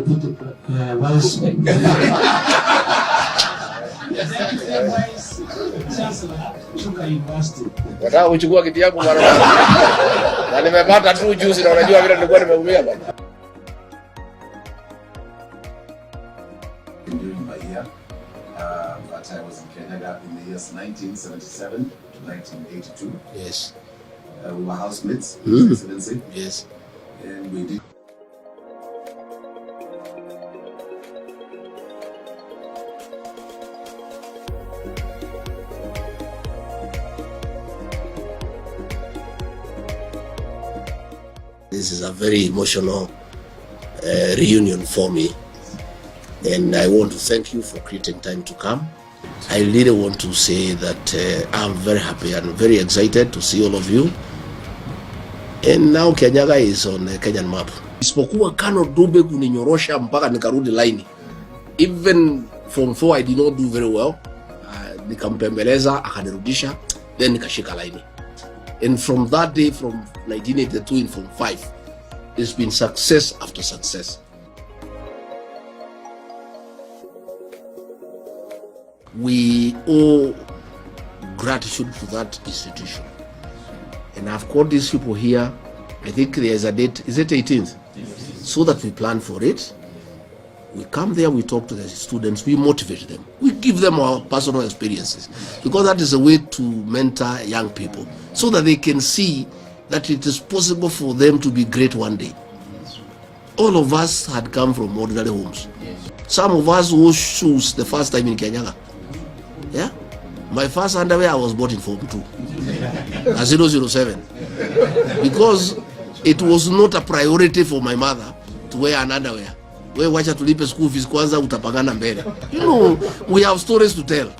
Deputy Vice Chancellor Chuka University. Nataka kuchukua kiti yangu mara moja. Na nimepata tu juzi na unajua vile nilikuwa nimeumia bwana. During my year, but I was in Kenya in the years 1977 to 1982. Yes. We were housemates, His Excellency. Yes. And we did. This is a very emotional reunion for me, and I want to thank you for creating time to come. I really want to say that I'm very happy and very excited to see all of you. And now Kenyaga is on the Kenyan map. Isipokuwa Kano Dube kuninyorosha mpaka nikarudi line. Even from 4 I did not do very well. Nikampembeleza akanirudisha, then nikashika line. And from that day, from 1982 in Form 5, it's been success after success. We owe gratitude to that institution. And I've called these people here. I think there's a date, is it 18th? Yes. So that we plan for it. We come there, we talk to the students, we motivate them. We give them our personal experiences. Because that is a way to mentor young people. So that they can see that it is possible for them to be great one day. All of us had come from ordinary homes. Some of us wore shoes the first time in Kenya. Yeah? My first underwear I was bought in Form 2. 007. Because it was not a priority for my mother to wear an underwear. We wacha tulipe school fees kwanza utapagana mbele. You know, we have stories to tell.